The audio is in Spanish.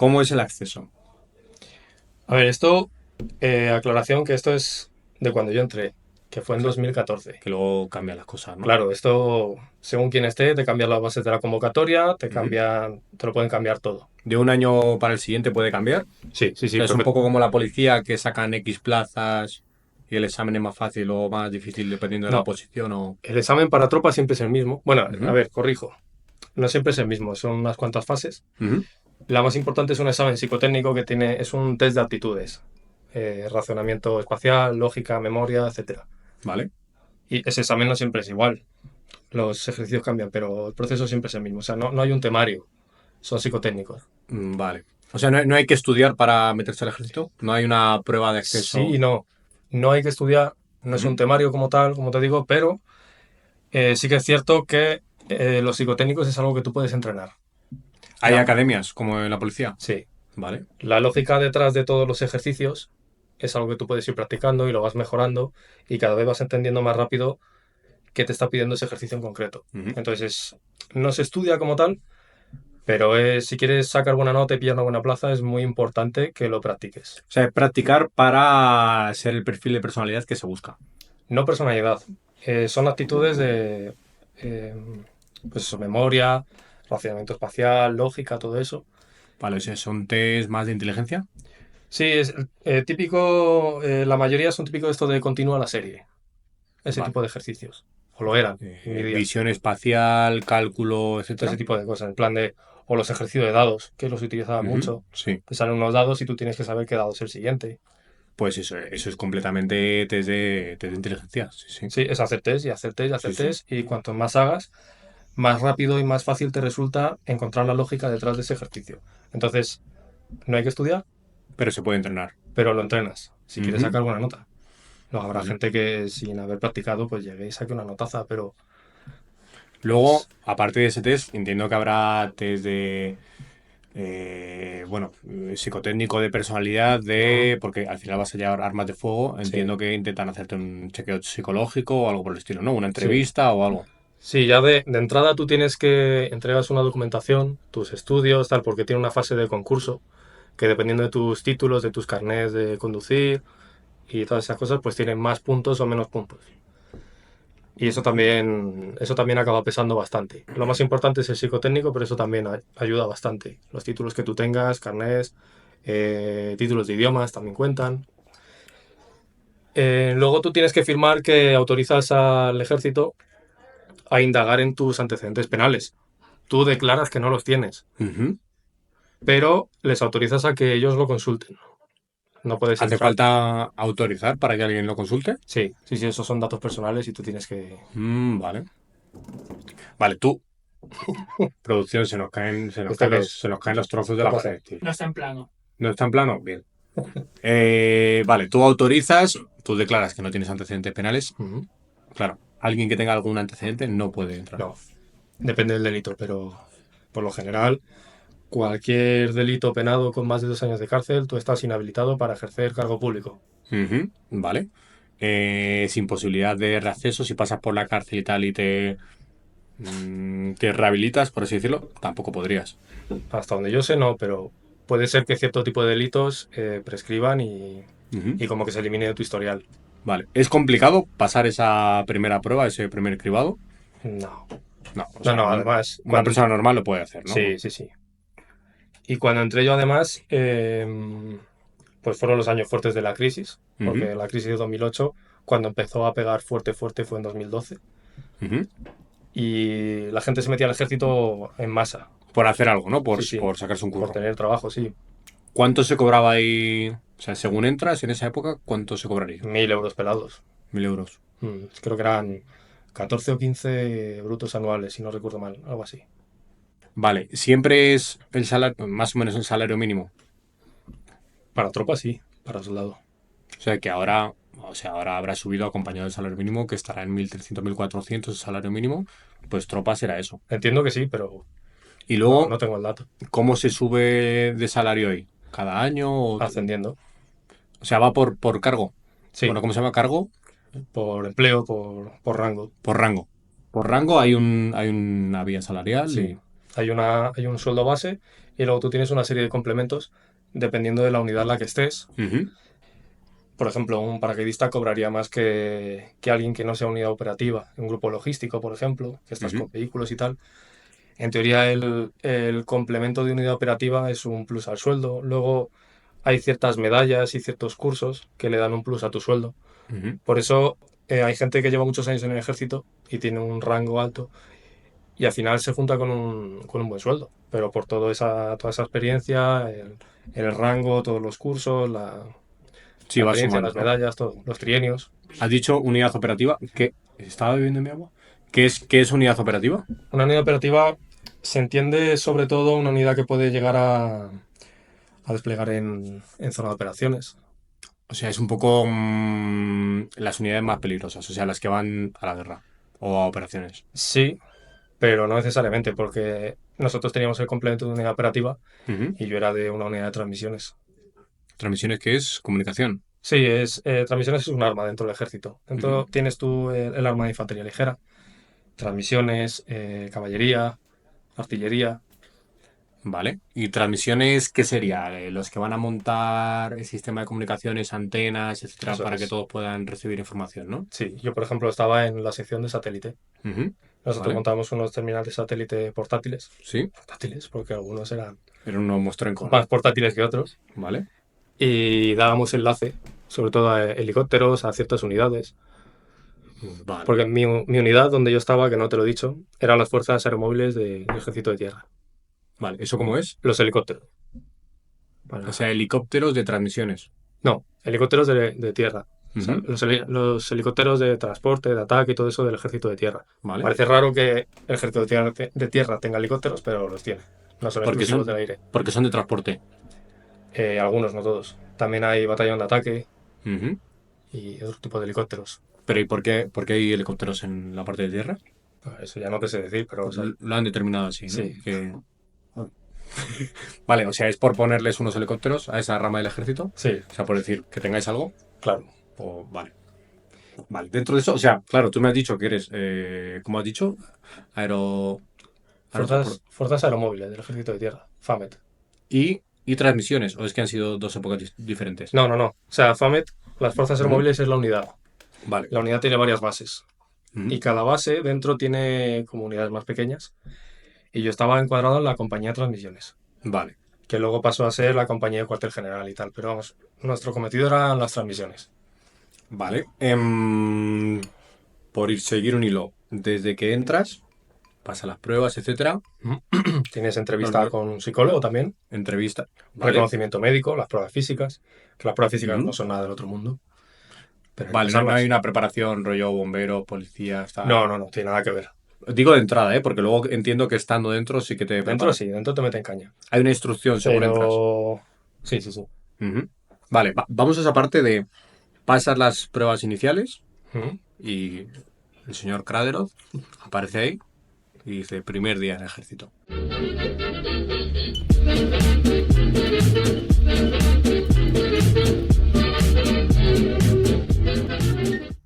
¿Cómo es el acceso? A ver, esto, aclaración que esto es de cuando yo entré, que fue en Cla- 2014. Que luego cambian las cosas, ¿no? Claro, esto, según quien esté, te cambian las bases de la convocatoria, te Ujú. cambian, te lo pueden cambiar todo. De un año para el siguiente puede cambiar. Sí, sí, O sí, sea, es un perfecto. poco como la policía que sacan X plazas y el examen es más fácil o más difícil dependiendo de la No, oposición o... el examen para tropa siempre es el mismo. Bueno, a Ujú, ver, corrijo. No siempre es el mismo, son unas cuantas fases. ujú. La más importante es un examen psicotécnico que tiene, es un test de aptitudes. Razonamiento espacial, lógica, memoria, etcétera. Vale. Y ese examen no siempre es igual. Los ejercicios cambian, pero el proceso siempre es el mismo. O sea, no hay un temario, son psicotécnicos. Vale. O sea, no hay que estudiar para meterse al ejército. No hay una prueba de Sí y acceso. no. No hay que estudiar, no es un Ujú. temario como tal, como te digo, pero sí que es cierto que los psicotécnicos es algo que tú puedes entrenar. Hay La, academias como en la policía. sí, Vale. la lógica detrás de todos los ejercicios es algo que tú puedes ir practicando y lo vas mejorando y cada vez vas entendiendo más rápido qué te está pidiendo ese ejercicio en concreto. Ujú. Entonces, no se estudia como tal, pero si quieres sacar buena nota y pillar una buena plaza, es muy importante que lo practiques. O sea, practicar para ser el perfil de personalidad que se busca. No personalidad, son actitudes de eh, pues eso, memoria, racionamiento espacial, lógica, todo eso. Vale, o sea, son test más de inteligencia. Sí, es típico, la mayoría son típicos de esto de continua la serie, ese Vale. tipo de ejercicios, o lo eran en mi día. Visión espacial, cálculo, Todo ese etcétera. tipo de cosas, en plan de, o los ejercicios de dados, que los utilizaba Ujú. mucho. Sí. Te salen unos dados y tú tienes que saber qué dado es el siguiente. Pues eso es completamente test de inteligencia. Sí, sí. Sí, es hacer test y hacer test y Sí, hacer sí. test, y cuanto más hagas, más rápido y más fácil te resulta encontrar la lógica detrás de ese ejercicio. Entonces, no hay que estudiar, Pero se puede entrenar. pero lo entrenas, si quieres Ujú. sacar buena nota. No habrá Vale. gente que sin haber practicado, pues llegue y saque una notaza, pero Luego, es... aparte de ese test, entiendo que habrá test de, bueno, psicotécnico de personalidad, Ujú, de, porque al final vas a llevar armas de fuego. sí, Entiendo que intentan hacerte un chequeo psicológico o algo por el estilo, ¿no? Una sí. entrevista o algo. Sí, ya de entrada tú tienes que entregas una documentación, tus estudios, tal, porque tiene una fase de concurso, que dependiendo de tus títulos, de tus carnés de conducir y todas esas cosas, pues tienen más puntos o menos puntos. Y eso también acaba pesando bastante. Lo más importante es el psicotécnico, pero eso también ayuda bastante. Los títulos que tú tengas, carnés, títulos de idiomas también cuentan. Luego tú tienes que firmar que autorizas al ejército a indagar en tus antecedentes penales. Tú declaras que no los tienes, Ujú. pero les autorizas a que ellos lo consulten. No puedes ¿Hace entrar. falta autorizar para que alguien lo consulte? Sí, sí, sí, esos son datos personales y tú tienes que... Vale. Vale, tú, producción, ¿Esto qué es? se nos caen los trozos de ¿Qué la pasa? pared, tío. No está en plano. ¿No está en plano? Bien. Vale, tú autorizas, tú declaras que no tienes antecedentes penales. Ujú. Claro, alguien que tenga algún antecedente no puede entrar. No, depende del delito, pero por lo general, cualquier delito penado con más de 2 años de cárcel, tú estás inhabilitado para ejercer cargo público. Ujú, vale. Sin posibilidad de reacceso, si pasas por la cárcel y tal y te rehabilitas, por así decirlo, tampoco podrías. Hasta donde yo sé, no, pero puede ser que cierto tipo de delitos prescriban Ujú, y como que se elimine de tu historial. vale. ¿Es complicado pasar esa primera prueba, ese primer cribado? No, No, o no, sea, no, además, una cuando... persona normal lo puede hacer, ¿no? Sí, sí, sí. Y cuando entré yo, además, pues fueron los años fuertes de la crisis, Ujú, porque la crisis de 2008, cuando empezó a pegar fuerte, fuerte, fue en 2012. ujú. Y la gente se metía al ejército en masa. Por hacer algo, ¿no? Sí, sí, Por sacarse un por curro. tener trabajo, sí. ¿Cuánto se cobraba ahí? O sea, según entras en esa época, ¿cuánto se cobraría? 1.000 euros pelados. 1.000 euros. Creo que eran 14 o 15 brutos anuales, si no recuerdo mal, algo así. Vale, siempre es el salario, más o menos el salario mínimo. Para tropa, sí, para soldado. O sea que ahora, o sea, ahora habrá subido acompañado del salario mínimo, que estará en 1.300 1.400 el salario mínimo. Pues tropa será eso. Entiendo que sí, pero Y no, luego, no tengo el dato. ¿cómo se sube de salario hoy? ¿Cada año? Ascendiendo. O sea, va por cargo. Sí, Bueno, ¿cómo se llama? Cargo por empleo, por rango. por rango. Por rango hay una vía salarial Sí. y... Hay un sueldo base y luego tú tienes una serie de complementos dependiendo de la unidad en la que estés. Ujú, Por ejemplo, un paracaidista cobraría más que alguien que no sea unidad operativa, un grupo logístico, por ejemplo, que estás ujú, con vehículos y tal. En teoría, el complemento de unidad operativa es un plus al sueldo. Luego hay ciertas medallas y ciertos cursos que le dan un plus a tu sueldo. ujú. Por eso hay gente que lleva muchos años en el ejército y tiene un rango alto y al final se junta con un buen sueldo. Pero por toda esa experiencia, el rango, todos los cursos, Sí, la va experiencia, sumando, las ¿no? medallas, todo, los trienios. Has dicho unidad operativa. ¿Qué? ¿Estaba bebiendo mi agua? ¿Qué es unidad operativa? Una unidad operativa se entiende sobre todo una unidad que puede llegar a desplegar en zona de operaciones. O sea, es un poco las unidades más peligrosas, o sea, las que van a la guerra o a operaciones. Sí, pero no necesariamente, porque nosotros teníamos el complemento de unidad operativa Ujú. y yo era de una unidad de transmisiones. Transmisiones, ¿qué es? Comunicación. Sí, transmisiones es un arma dentro del ejército. Ujú. Dentro tienes tú el arma de infantería ligera, transmisiones, caballería, artillería. Vale. ¿Y transmisiones qué sería? Los que van a montar el sistema de comunicaciones, antenas, etcétera, Eso para que es. todos puedan recibir información, ¿no? Sí, yo por ejemplo estaba en la sección de satélite. Ujú. Nosotros Vale. montamos unos terminales de satélite portátiles. Sí. Portátiles, porque algunos eran Era un mostrenco, ¿no? más portátiles que otros. Vale. Y dábamos enlace, sobre todo a helicópteros, a ciertas unidades. Vale. Porque mi unidad, donde yo estaba, que no te lo he dicho, eran las fuerzas aeromóviles del Ejército de Tierra. Vale. ¿Eso cómo es? Los helicópteros. O sea, Para- helicópteros de transmisiones. No, helicópteros de tierra. O sea, Ujú. los helicópteros de transporte, de ataque y todo eso del Ejército de Tierra. Vale. Parece raro que el Ejército de Tierra tenga helicópteros, pero los tiene. No son Porque exclusivos son, del aire. porque son de transporte. Algunos, no todos. También hay batallón de ataque Ujú. y otro tipo de helicópteros. Pero ¿y por qué hay helicópteros en la parte de tierra? Eso ya no te sé decir, pero Pues lo han determinado así, ¿no? sí, Vale, o sea, es por ponerles unos helicópteros a esa rama del ejército. sí, O sea, por decir que tengáis algo. claro. O vale. Vale, dentro de eso, o sea, claro, tú me has dicho que eres, ¿cómo has dicho? Aero, aerotransport- Fuerzas Aeromóviles del Ejército de Tierra, FAMET. y transmisiones, o es que han sido dos épocas diferentes. No, no, no. O sea, FAMET, las Fuerzas Ujú. Aeromóviles es la unidad. Vale. La unidad tiene varias bases. Ujú. Y cada base dentro tiene como unidades más pequeñas. Y yo estaba encuadrado en la compañía de transmisiones, Vale. que luego pasó a ser la compañía de cuartel general y tal. Pero vamos, nuestro cometido eran las transmisiones. Vale. Por ir seguir un hilo, desde que entras, pasa las pruebas, etcétera. Tienes Los entrevista con un psicólogo también, entrevista. Vale. reconocimiento médico, las pruebas físicas, que las pruebas físicas no Ujú. son nada del otro mundo, pero hay que Vale, no hay pasarlas. una preparación rollo bombero, policía, No, está. no, no, tiene nada que ver. Digo de entrada, ¿eh? Porque luego entiendo que estando dentro sí que te Dentro preparan. sí, dentro te meten caña. Hay una instrucción según entras. Pero sí, sí, sí. Ujú. Vale, vamos a esa parte de pasar las pruebas iniciales Ujú. y el señor Kraderov aparece ahí y dice primer día en el ejército.